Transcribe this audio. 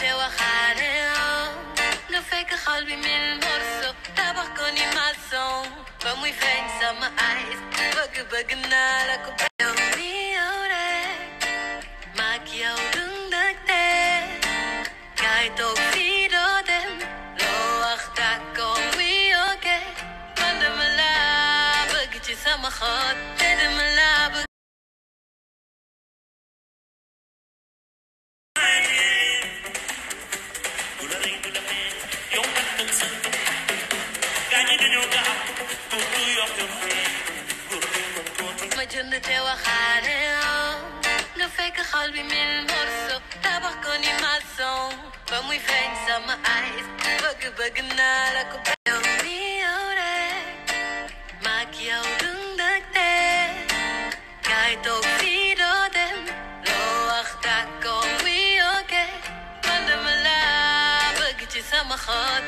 te waxaale nga fekk xol bi mil morso tabax ko ni maçon ba muy feeñ sama eyes bëgg naa la ko yow mi yow rek maak yow dund ak tey kaay toog fii doo dem loo wax d'accord oui ok man dama la bëgg ci sama xol te dama la bëgg ma jënd te waxaale nga fekk xol bi mil morso tabax ko ni maçon ba muy feeñ sama eyes bëgg naa la ko yow mi yow rek maak yow dund ak tey kaay toog fii doo dem loo wax d'accord oui ok man dama la bëgg ci sama xol